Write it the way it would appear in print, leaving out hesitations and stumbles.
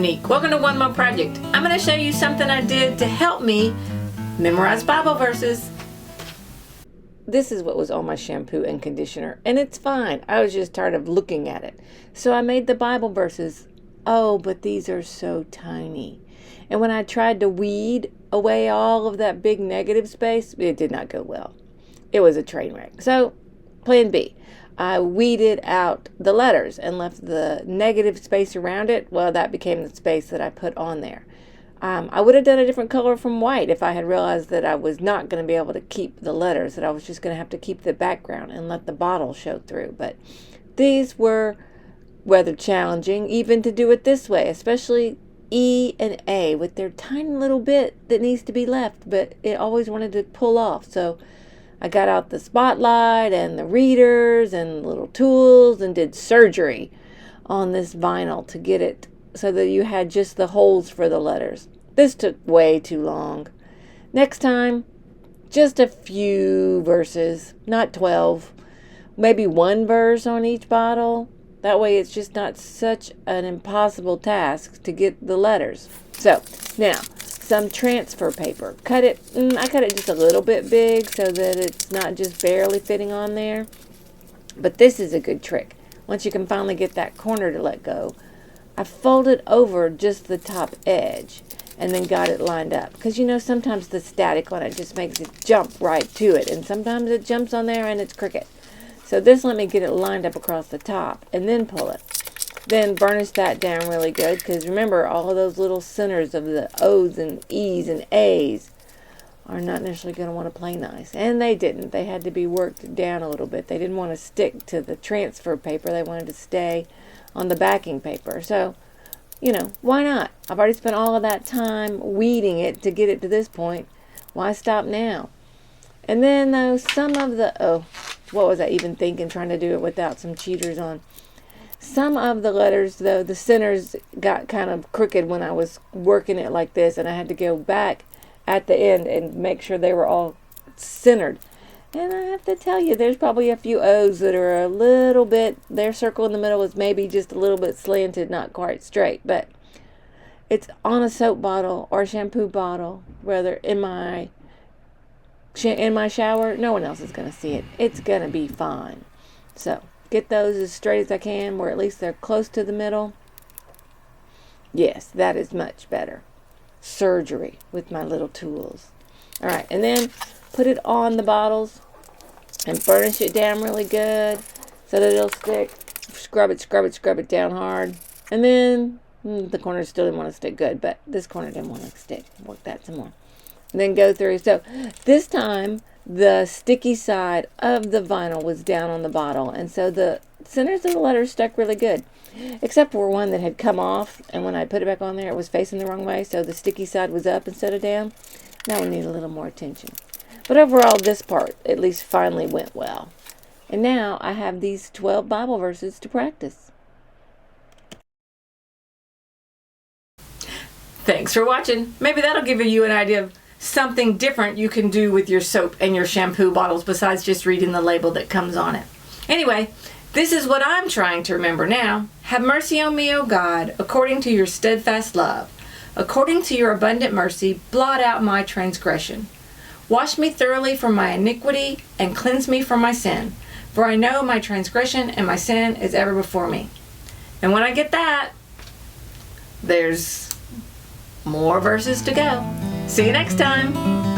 Monique. Welcome to One More Project. I'm going to show you something I did to help me memorize Bible verses. This is what was on my shampoo and conditioner, and it's fine. I was just tired of looking at it. So I made the Bible verses. Oh, but these are so tiny. And when I tried to weed away all of that big negative space, it did not go well. It was a train wreck. So, plan B. I weeded out the letters and left the negative space around it. Well, that became the space that I put on there. I would have done a different color from white if I had realized that I was not going to be able to keep the letters, that I was just going to have to keep the background and let the bottle show through. But these were rather challenging even to do it this way, especially E and A with their tiny little bit that needs to be left, but it always wanted to pull off. So I got out the spotlight and the readers and little tools and did surgery on this vinyl to get it so that you had just the holes for the letters. This took way too long. Next time, just a few verses, not 12. Maybe one verse on each bottle. That way it's just not such an impossible task to get the letters. So, now, some transfer paper. I cut it just a little bit big so that it's not just barely fitting on there. But this is a good trick. Once you can finally get that corner to let go, I folded over just the top edge and then got it lined up. Because sometimes the static on it just makes it jump right to it. And sometimes it jumps on there and it's crooked. So this let me get it lined up across the top and then pull it. Then burnish that down really good, because remember, all of those little centers of the O's and E's and A's are not necessarily going to want to play nice. And they didn't. They had to be worked down a little bit. They didn't want to stick to the transfer paper. They wanted to stay on the backing paper. So, why not? I've already spent all of that time weeding it to get it to this point. Why stop now? And then, though, some of the... what was I even thinking, trying to do it without some cheaters on? Some of the letters, though, the centers got kind of crooked when I was working it like this, and I had to go back at the end and make sure they were all centered. And I have to tell you, there's probably a few O's that are a little bit, their circle in the middle is maybe just a little bit slanted, not quite straight, but it's on a soap bottle or a shampoo bottle, rather, in my shower. No one else is going to see it. It's going to be fine. So get those as straight as I can, where at least they're close to the middle. Yes, that is much better. Surgery with my little tools. All right, and then put it on the bottles and burnish it down really good so that it'll stick. Scrub it down hard. And then the corners still didn't want to stick good, but this corner didn't want to stick. Work that some more. And then go through. So this time the sticky side of the vinyl was down on the bottle, and so the centers of the letters stuck really good, except for one that had come off, and when I put it back on there it was facing the wrong way, so the sticky side was up instead of down. Now we need a little more attention. But overall, this part at least finally went well. And now I have these 12 Bible verses to practice. Thanks for watching. Maybe that'll give you an idea of something different you can do with your soap and your shampoo bottles besides just reading the label that comes on it. Anyway, this is what I'm trying to remember now. Have mercy on me, O God, according to your steadfast love. According to your abundant mercy, blot out my transgression. Wash me thoroughly from my iniquity and cleanse me from my sin. For I know my transgression and my sin is ever before me. And when I get that, there's more verses to go. See you next time.